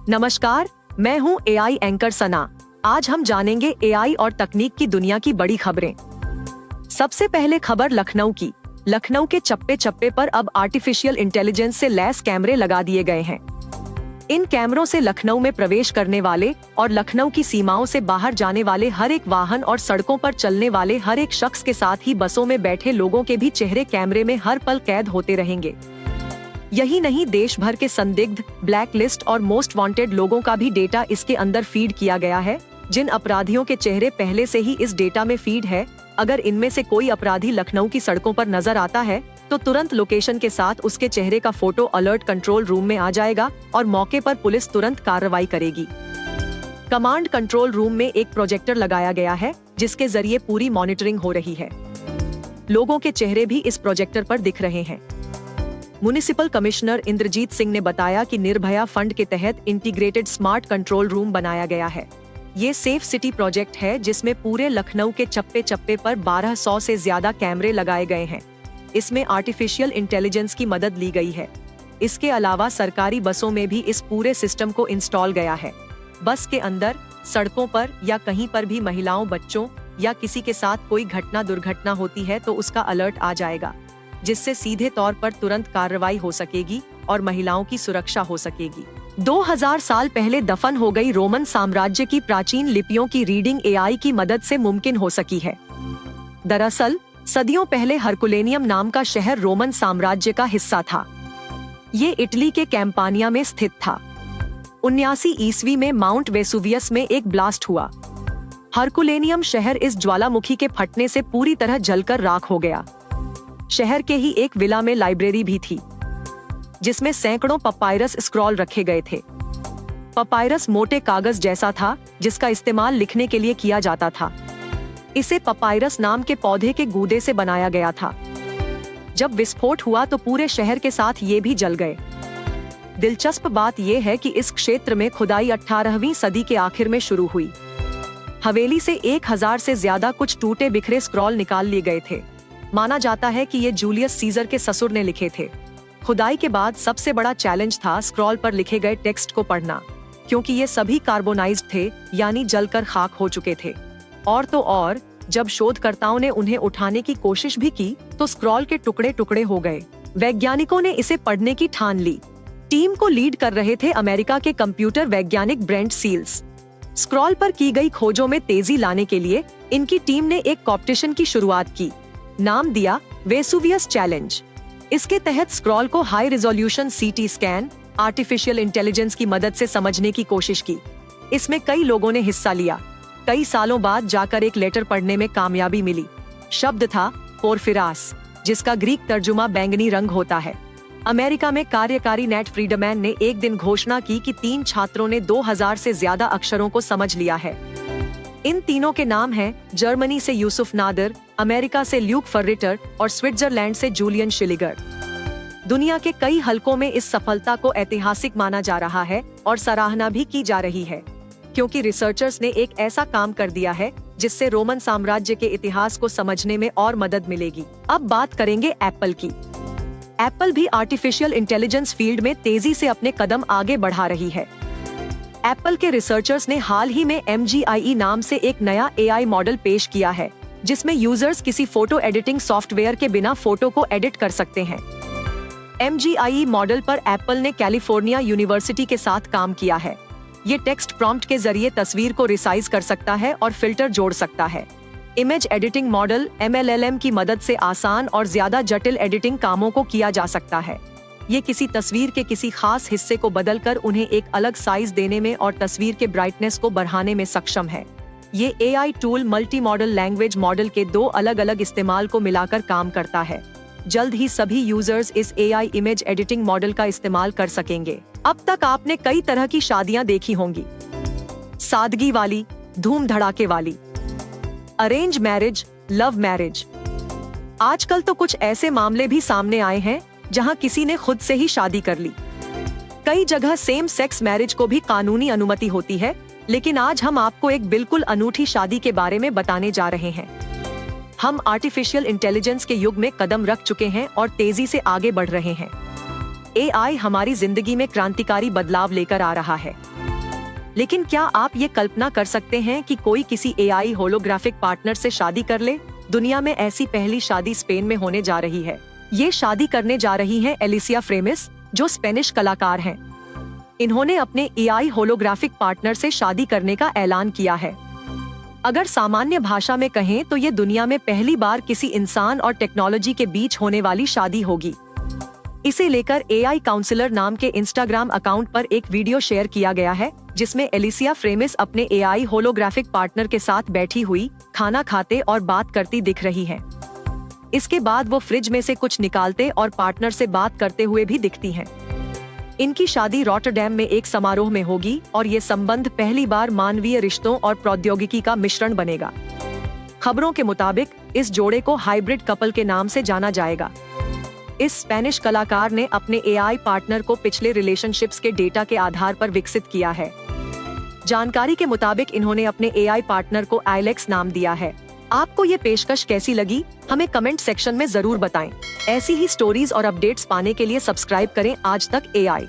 नमस्कार, मैं हूं एआई एंकर सना। आज हम जानेंगे एआई और तकनीक की दुनिया की बड़ी खबरें। सबसे पहले खबर लखनऊ की। लखनऊ के चप्पे चप्पे पर अब आर्टिफिशियल इंटेलिजेंस से लैस कैमरे लगा दिए गए हैं। इन कैमरों से लखनऊ में प्रवेश करने वाले और लखनऊ की सीमाओं से बाहर जाने वाले हर एक वाहन और सड़कों पर चलने वाले हर एक शख्स के साथ ही बसों में बैठे लोगों के भी चेहरे कैमरे में हर पल कैद होते रहेंगे। यही नहीं, देश भर के संदिग्ध, ब्लैक लिस्ट और मोस्ट वांटेड लोगों का भी डेटा इसके अंदर फीड किया गया है। जिन अपराधियों के चेहरे पहले से ही इस डेटा में फीड है, अगर इनमें से कोई अपराधी लखनऊ की सड़कों पर नजर आता है तो तुरंत लोकेशन के साथ उसके चेहरे का फोटो अलर्ट कंट्रोल रूम में आ जाएगा और मौके पर पुलिस तुरंत कार्रवाई करेगी। कमांड कंट्रोल रूम में एक प्रोजेक्टर लगाया गया है जिसके जरिए पूरी मॉनिटरिंग हो रही है। लोगों के चेहरे भी इस प्रोजेक्टर पर दिख रहे हैं। म्युनिसिपल कमिश्नर इंद्रजीत सिंह ने बताया कि निर्भया फंड के तहत इंटीग्रेटेड स्मार्ट कंट्रोल रूम बनाया गया है। ये सेफ सिटी प्रोजेक्ट है जिसमें पूरे लखनऊ के चप्पे चप्पे पर 1200 से ज्यादा कैमरे लगाए गए हैं। इसमें आर्टिफिशियल इंटेलिजेंस की मदद ली गई है। इसके अलावा सरकारी बसों में भी इस पूरे सिस्टम को इंस्टॉल गया है। बस के अंदर, सड़कों पर या कहीं पर भी महिलाओं, बच्चों या किसी के साथ कोई दुर्घटना होती है तो उसका अलर्ट आ जाएगा, जिससे सीधे तौर पर तुरंत कार्रवाई हो सकेगी और महिलाओं की सुरक्षा हो सकेगी। 2000 साल पहले दफन हो गई रोमन साम्राज्य की प्राचीन लिपियों की रीडिंग एआई की मदद से मुमकिन हो सकी है। दरअसल सदियों पहले हरकुलेनियम नाम का शहर रोमन साम्राज्य का हिस्सा था। ये इटली के कैंपानिया में स्थित था। 79 ईस्वी में माउंट वेसुवियस में एक ब्लास्ट हुआ। हरकुलेनियम शहर इस ज्वालामुखी के फटने से पूरी तरह जलकर राख हो गया। शहर के ही एक विला में लाइब्रेरी भी थी जिसमें सैकड़ों पपायरस स्क्रॉल रखे गए थे। पपायरस मोटे कागज जैसा था जिसका इस्तेमाल लिखने के लिए किया जाता था। इसे पपायरस नाम के पौधे के गूदे से बनाया गया था। जब विस्फोट हुआ तो पूरे शहर के साथ ये भी जल गए। दिलचस्प बात यह है कि इस क्षेत्र में खुदाई 18वीं सदी के आखिर में शुरू हुई। हवेली से 1000 से ज्यादा कुछ टूटे बिखरे स्क्रॉल निकाल लिए गए थे। माना जाता है कि ये जूलियस सीजर के ससुर ने लिखे थे। खुदाई के बाद सबसे बड़ा चैलेंज था स्क्रॉल पर लिखे गए टेक्स्ट को पढ़ना, क्योंकि ये सभी कार्बोनाइज्ड थे, यानी जलकर खाक हो चुके थे। और तो और, जब शोधकर्ताओं ने उन्हें उठाने की कोशिश भी की तो स्क्रॉल के टुकड़े टुकड़े हो गए। वैज्ञानिकों ने इसे पढ़ने की ठान ली। टीम को लीड कर रहे थे अमेरिका के कंप्यूटर वैज्ञानिक ब्रेंट सील्स। स्क्रॉल पर की गई खोजों में तेजी लाने के लिए इनकी टीम ने एक कॉम्पिटिशन की शुरुआत की। नाम दिया वेसुवियस चैलेंज। इसके तहत स्क्रॉल को high resolution CT scan, artificial intelligence की मदद से समझने की कोशिश की। इसमें कई लोगों ने हिस्सा लिया। कई सालों बाद जाकर एक लेटर पढ़ने में कामयाबी मिली। शब्द था पोरफिरास, जिसका ग्रीक तर्जुमा बैंगनी रंग होता है। अमेरिका में कार्यकारी नेट फ्रीडमैन ने एक दिन घोषणा की कि 3 छात्रों ने 2000 से ज्यादा अक्षरों को समझ लिया है। इन तीनों के नाम हैं जर्मनी से यूसुफ नादर, अमेरिका से ल्यूक फर्रिटर और स्विट्जरलैंड से जूलियन शिलिगर। दुनिया के कई हलकों में इस सफलता को ऐतिहासिक माना जा रहा है और सराहना भी की जा रही है, क्योंकि रिसर्चर्स ने एक ऐसा काम कर दिया है जिससे रोमन साम्राज्य के इतिहास को समझने में और मदद मिलेगी। अब बात करेंगे एप्पल की। एप्पल भी आर्टिफिशियल इंटेलिजेंस फील्ड में तेजी से अपने कदम आगे बढ़ा रही है। एप्पल के रिसर्चर्स ने हाल ही में MGIE नाम से एक नया AI मॉडल पेश किया है, जिसमें यूजर्स किसी फोटो एडिटिंग सॉफ्टवेयर के बिना फोटो को एडिट कर सकते हैं। MGIE मॉडल पर एप्पल ने कैलिफोर्निया यूनिवर्सिटी के साथ काम किया है। ये टेक्स्ट प्रॉम्प्ट के जरिए तस्वीर को रिसाइज कर सकता है और फिल्टर जोड़ सकता है। इमेज एडिटिंग मॉडल MLLM की मदद से आसान और ज्यादा जटिल एडिटिंग कामों को किया जा सकता है। ये किसी तस्वीर के किसी खास हिस्से को बदलकर उन्हें एक अलग साइज देने में और तस्वीर के ब्राइटनेस को बढ़ाने में सक्षम है। ये AI tool multi modal language model के 2 अलग अलग इस्तेमाल को मिलाकर काम करता है। जल्द ही सभी यूजर्स इस AI इमेज एडिटिंग मॉडल का इस्तेमाल कर सकेंगे। अब तक आपने कई तरह की शादियां देखी होंगी, सादगी वाली, धूम धड़ाके वाली, अरेंज मैरिज, लव मैरिज। आजकल तो कुछ ऐसे मामले भी सामने आए हैं जहां किसी ने खुद से ही शादी कर ली। कई जगह सेम सेक्स मैरिज को भी कानूनी अनुमति होती है, लेकिन आज हम आपको एक बिल्कुल अनूठी शादी के बारे में बताने जा रहे हैं। हम आर्टिफिशियल इंटेलिजेंस के युग में कदम रख चुके हैं और तेजी से आगे बढ़ रहे हैं। AI हमारी जिंदगी में क्रांतिकारी बदलाव लेकर आ रहा है। लेकिन क्या आप ये कल्पना कर सकते हैं कि कोई किसी एआई होलोग्राफिक पार्टनर से शादी कर ले? दुनिया में ऐसी पहली शादी स्पेन में होने जा रही है। ये शादी करने जा रही हैं एलिसिया फ्रेमिस, जो स्पेनिश कलाकार हैं। इन्होंने अपने एआई होलोग्राफिक पार्टनर से शादी करने का ऐलान किया है। अगर सामान्य भाषा में कहें तो ये दुनिया में पहली बार किसी इंसान और टेक्नोलॉजी के बीच होने वाली शादी होगी। इसे लेकर एआई काउंसलर नाम के इंस्टाग्राम अकाउंट पर एक वीडियो शेयर किया गया है, जिसमें एलिसिया फ्रेमिस अपने एआई होलोग्राफिक पार्टनर के साथ बैठी हुई खाना खाते और बात करती दिख रही हैं। इसके बाद वो फ्रिज में से कुछ निकालते और पार्टनर से बात करते हुए भी दिखती हैं। इनकी शादी रॉटरडैम में एक समारोह में होगी और ये संबंध पहली बार मानवीय रिश्तों और प्रौद्योगिकी का मिश्रण बनेगा। खबरों के मुताबिक इस जोड़े को हाइब्रिड कपल के नाम से जाना जाएगा। इस स्पेनिश कलाकार ने अपने एआई पार्टनर को पिछले रिलेशनशिप्स के डेटा के आधार पर विकसित किया है। जानकारी के मुताबिक इन्होंने अपने एआई पार्टनर को एलेक्स नाम दिया है। आपको ये पेशकश कैसी लगी? हमें कमेंट सेक्शन में जरूर बताएं। ऐसी ही स्टोरीज और अपडेट्स पाने के लिए सब्सक्राइब करें आज तक एआई।